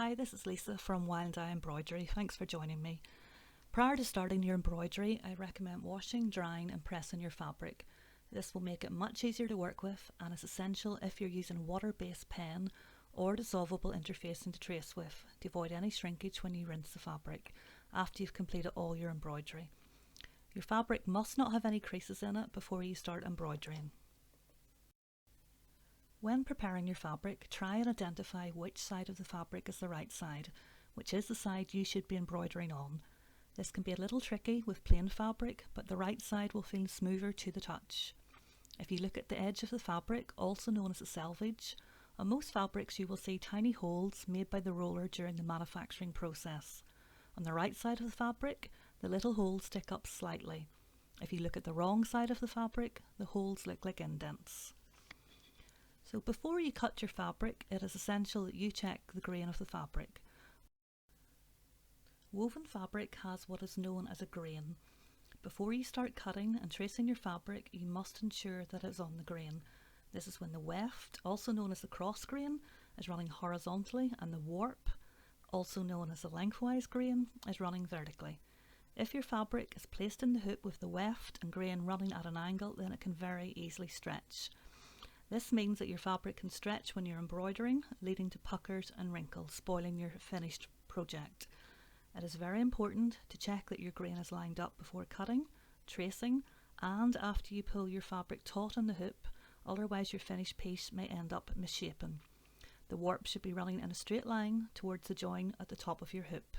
Hi, this is Lisa from Wild Eye Embroidery. Thanks for joining me. Prior to starting your embroidery, I recommend washing, drying and pressing your fabric. This will make it much easier to work with and is essential if you're using water-based pen or dissolvable interfacing to trace with to avoid any shrinkage when you rinse the fabric after you've completed all your embroidery. Your fabric must not have any creases in it before you start embroidering. When preparing your fabric, try and identify which side of the fabric is the right side, which is the side you should be embroidering on. This can be a little tricky with plain fabric, but the right side will feel smoother to the touch. If you look at the edge of the fabric, also known as a selvage, on most fabrics you will see tiny holes made by the roller during the manufacturing process. On the right side of the fabric, the little holes stick up slightly. If you look at the wrong side of the fabric, the holes look like indents. So before you cut your fabric, it is essential that you check the grain of the fabric. Woven fabric has what is known as a grain. Before you start cutting and tracing your fabric, you must ensure that it is on the grain. This is when the weft, also known as the cross grain, is running horizontally and the warp, also known as the lengthwise grain, is running vertically. If your fabric is placed in the hoop with the weft and grain running at an angle, then it can very easily stretch. This means that your fabric can stretch when you're embroidering, leading to puckers and wrinkles, spoiling your finished project. It is very important to check that your grain is lined up before cutting, tracing, and after you pull your fabric taut in the hoop, otherwise your finished piece may end up misshapen. The warp should be running in a straight line towards the join at the top of your hoop.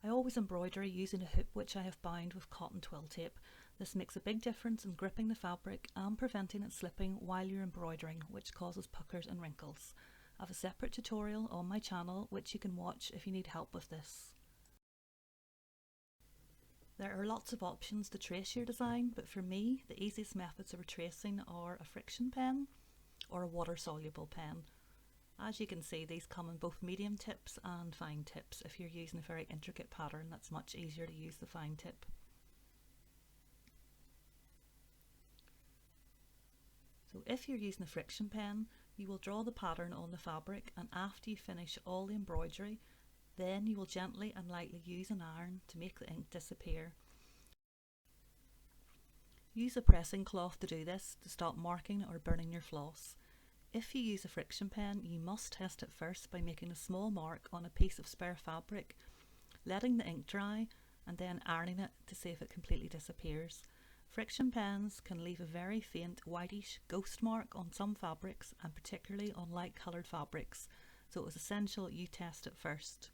I always embroider using a hoop which I have bound with cotton twill tape. This makes a big difference in gripping the fabric and preventing it slipping while you're embroidering, which causes puckers and wrinkles. I have a separate tutorial on my channel which you can watch if you need help with this. There are lots of options to trace your design, but for me the easiest methods of tracing are a Frixion pen or a water-soluble pen. As you can see, these come in both medium tips and fine tips. If you're using a very intricate pattern, that's much easier to use the fine tip. So if you're using a Frixion pen, you will draw the pattern on the fabric, and after you finish all the embroidery, then you will gently and lightly use an iron to make the ink disappear. Use a pressing cloth to do this to stop marking or burning your floss. If you use a Frixion pen, you must test it first by making a small mark on a piece of spare fabric, letting the ink dry and then ironing it to see if it completely disappears. Frixion pens can leave a very faint whitish ghost mark on some fabrics, and particularly on light coloured fabrics, so it is essential you test it first.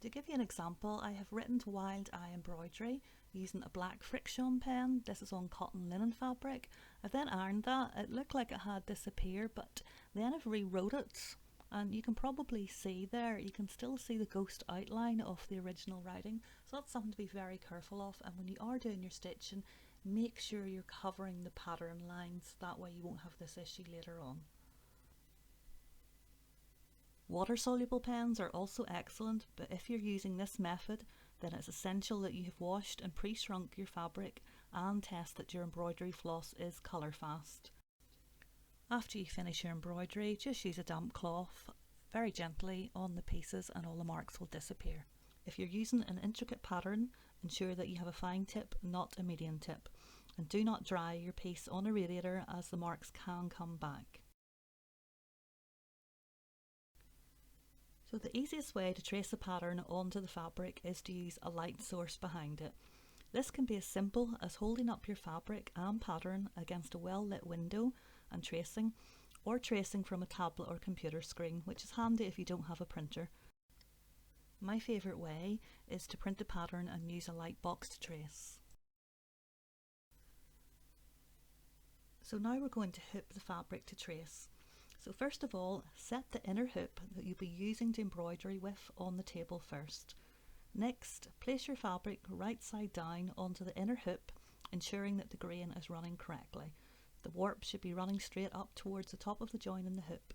To give you an example, I have written to Wild Eye Embroidery using a black Frixion pen. This is on cotton linen fabric. I then ironed that. It looked like it had disappeared, but then I've rewrote it, and you can probably see there, you can still see the ghost outline of the original writing, so that's something to be very careful of. And when you are doing your stitching, make sure you're covering the pattern lines, that way you won't have this issue later on. Water-soluble pens are also excellent, but if you're using this method, then it's essential that you have washed and pre-shrunk your fabric and test that your embroidery floss is colour fast. After you finish your embroidery, just use a damp cloth very gently on the pieces and all the marks will disappear. If you're using an intricate pattern, ensure that you have a fine tip, not a medium tip, and do not dry your piece on a radiator as the marks can come back. So the easiest way to trace a pattern onto the fabric is to use a light source behind it. This can be as simple as holding up your fabric and pattern against a well-lit window and tracing, or tracing from a tablet or computer screen, which is handy if you don't have a printer. My favourite way is to print the pattern and use a light box to trace. So now we're going to hoop the fabric to trace. So first of all, set the inner hoop that you'll be using to embroidery with on the table first. Next, place your fabric right side down onto the inner hoop, ensuring that the grain is running correctly. The warp should be running straight up towards the top of the join in the hoop.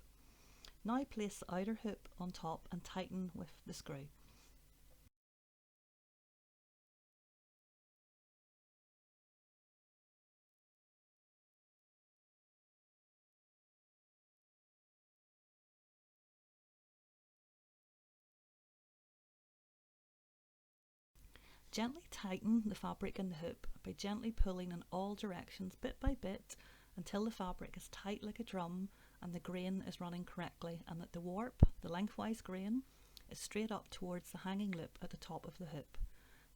Now place the outer hoop on top and tighten with the screw. Gently tighten the fabric in the hoop by gently pulling in all directions bit by bit until the fabric is tight like a drum and the grain is running correctly, and that the warp, the lengthwise grain, is straight up towards the hanging loop at the top of the hoop.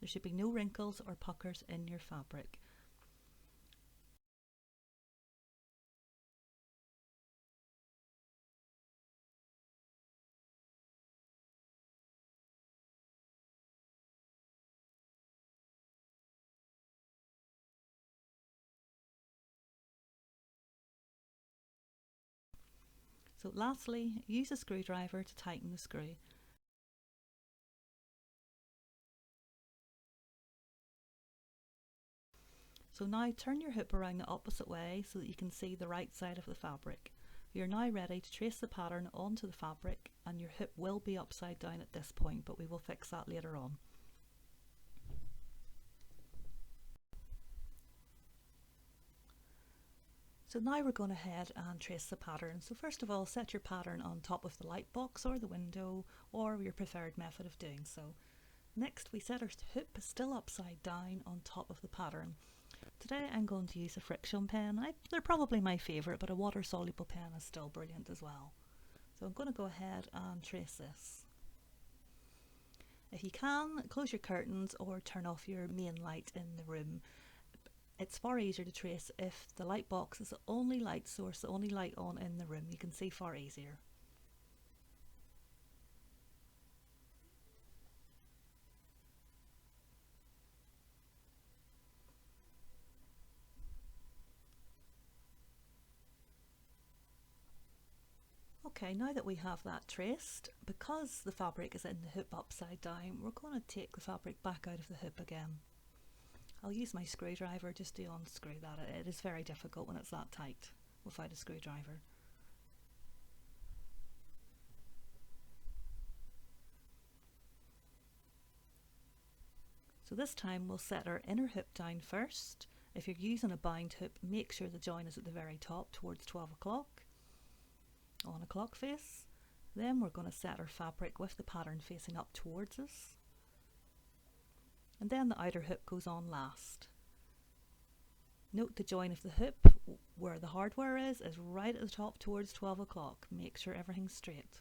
There should be no wrinkles or puckers in your fabric. So lastly, use a screwdriver to tighten the screw. So now turn your hoop around the opposite way so that you can see the right side of the fabric. You're now ready to trace the pattern onto the fabric, and your hoop will be upside down at this point, but we will fix that later on. So now we're going ahead and trace the pattern. So first of all, set your pattern on top of the light box or the window, or your preferred method of doing so. Next, we set our hoop still upside down on top of the pattern. Today I'm going to use a Frixion pen. They're probably my favourite, but a water soluble pen is still brilliant as well. So I'm going to go ahead and trace this. If you can, close your curtains or turn off your main light in the room. It's far easier to trace if the light box is the only light source, the only light on in the room. You can see far easier. Okay, now that we have that traced, because the fabric is in the hoop upside down, we're going to take the fabric back out of the hoop again. I'll use my screwdriver just to unscrew that. It is very difficult when it's that tight without a screwdriver. So this time we'll set our inner hoop down first. If you're using a bound hoop, make sure the join is at the very top towards 12 o'clock on a clock face. Then we're going to set our fabric with the pattern facing up towards us. And then the outer hoop goes on last. Note the join of the hoop where the hardware is right at the top towards 12 o'clock. Make sure everything's straight.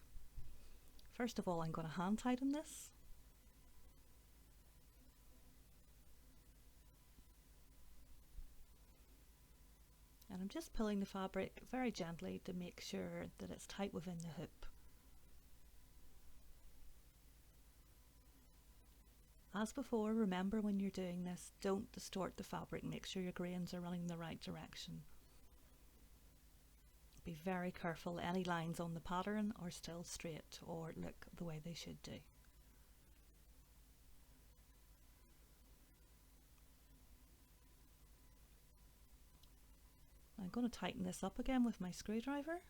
First of all, I'm going to hand tighten this. And I'm just pulling the fabric very gently to make sure that it's tight within the hoop. As before, remember when you're doing this, don't distort the fabric. Make sure your grains are running in the right direction. Be very careful any lines on the pattern are still straight or look the way they should do. I'm going to tighten this up again with my screwdriver.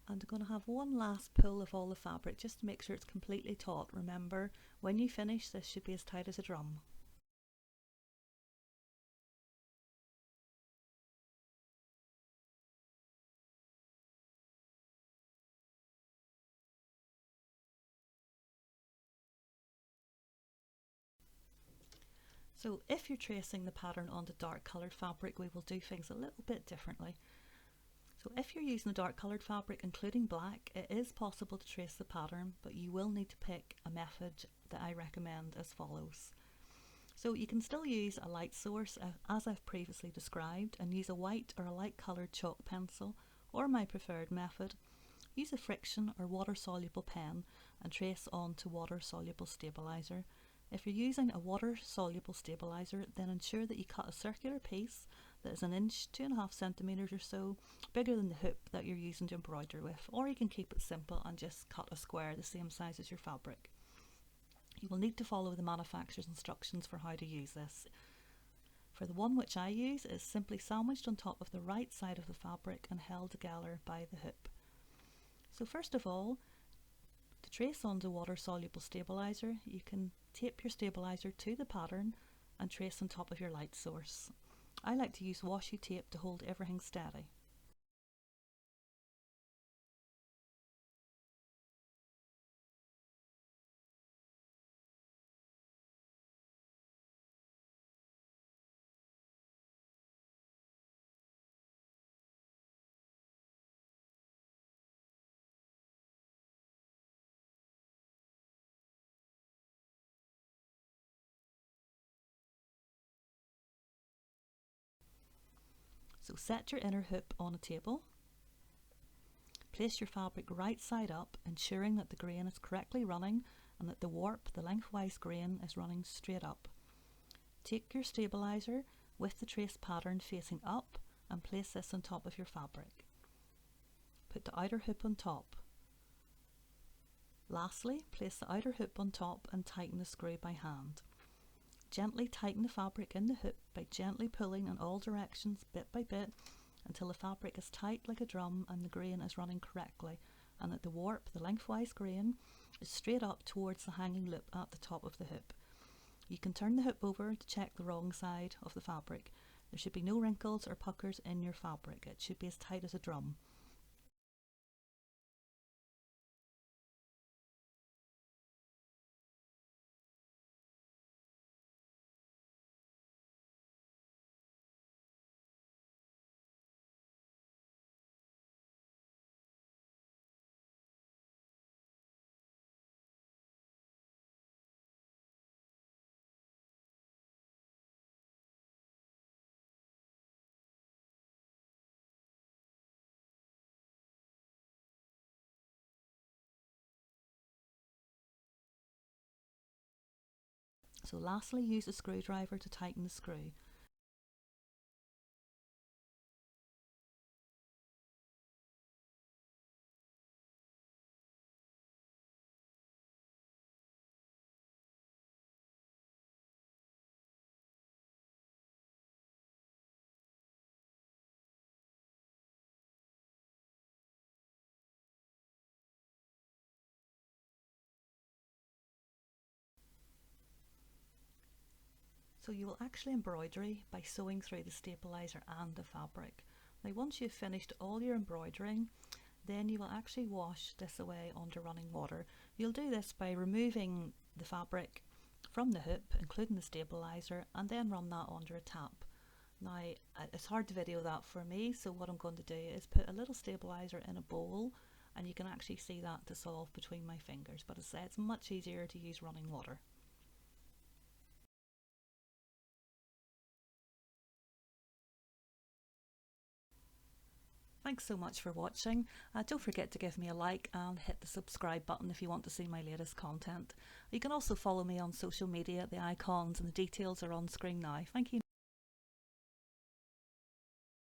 And I'm going to have one last pull of all the fabric just to make sure it's completely taut. Remember, when you finish, this should be as tight as a drum. So if you're tracing the pattern onto dark coloured fabric, we will do things a little bit differently. So if you're using a dark coloured fabric, including black, it is possible to trace the pattern, but you will need to pick a method that I recommend as follows. So you can still use a light source as I've previously described, and use a white or a light coloured chalk pencil, or my preferred method, use a Frixion or water soluble pen and trace onto water soluble stabiliser. If you're using a water soluble stabiliser, then ensure that you cut a circular piece that is an inch, 2.5 centimetres or so, bigger than the hoop that you're using to embroider with, or you can keep it simple and just cut a square the same size as your fabric. You will need to follow the manufacturer's instructions for how to use this. For the one which I use, it is simply sandwiched on top of the right side of the fabric and held together by the hoop. So first of all, to trace onto water soluble stabiliser, you can tape your stabiliser to the pattern and trace on top of your light source. I like to use washi tape to hold everything steady. So set your inner hoop on a table. Place your fabric right side up, ensuring that the grain is correctly running and that the warp, the lengthwise grain, is running straight up. Take your stabilizer with the trace pattern facing up and place this on top of your fabric. Put the outer hoop on top. Lastly, place the outer hoop on top and tighten the screw by hand. Gently tighten the fabric in the hoop by gently pulling in all directions bit by bit until the fabric is tight like a drum and the grain is running correctly, and that the warp, the lengthwise grain, is straight up towards the hanging loop at the top of the hoop. You can turn the hoop over to check the wrong side of the fabric. There should be no wrinkles or puckers in your fabric. It should be as tight as a drum. So lastly, use a screwdriver to tighten the screw. So you will actually embroidery by sewing through the stabilizer and the fabric. Now once you've finished all your embroidering, then you will actually wash this away under running water. You'll do this by removing the fabric from the hoop, including the stabilizer, and then run that under a tap. Now it's hard to video that for me, so what I'm going to do is put a little stabilizer in a bowl, and you can actually see that dissolve between my fingers, but as I say, it's much easier to use running water. Thanks so much for watching. Don't forget to give me a like and hit the subscribe button if you want to see my latest content. You can also follow me on social media. The icons and the details are on screen now. Thank you.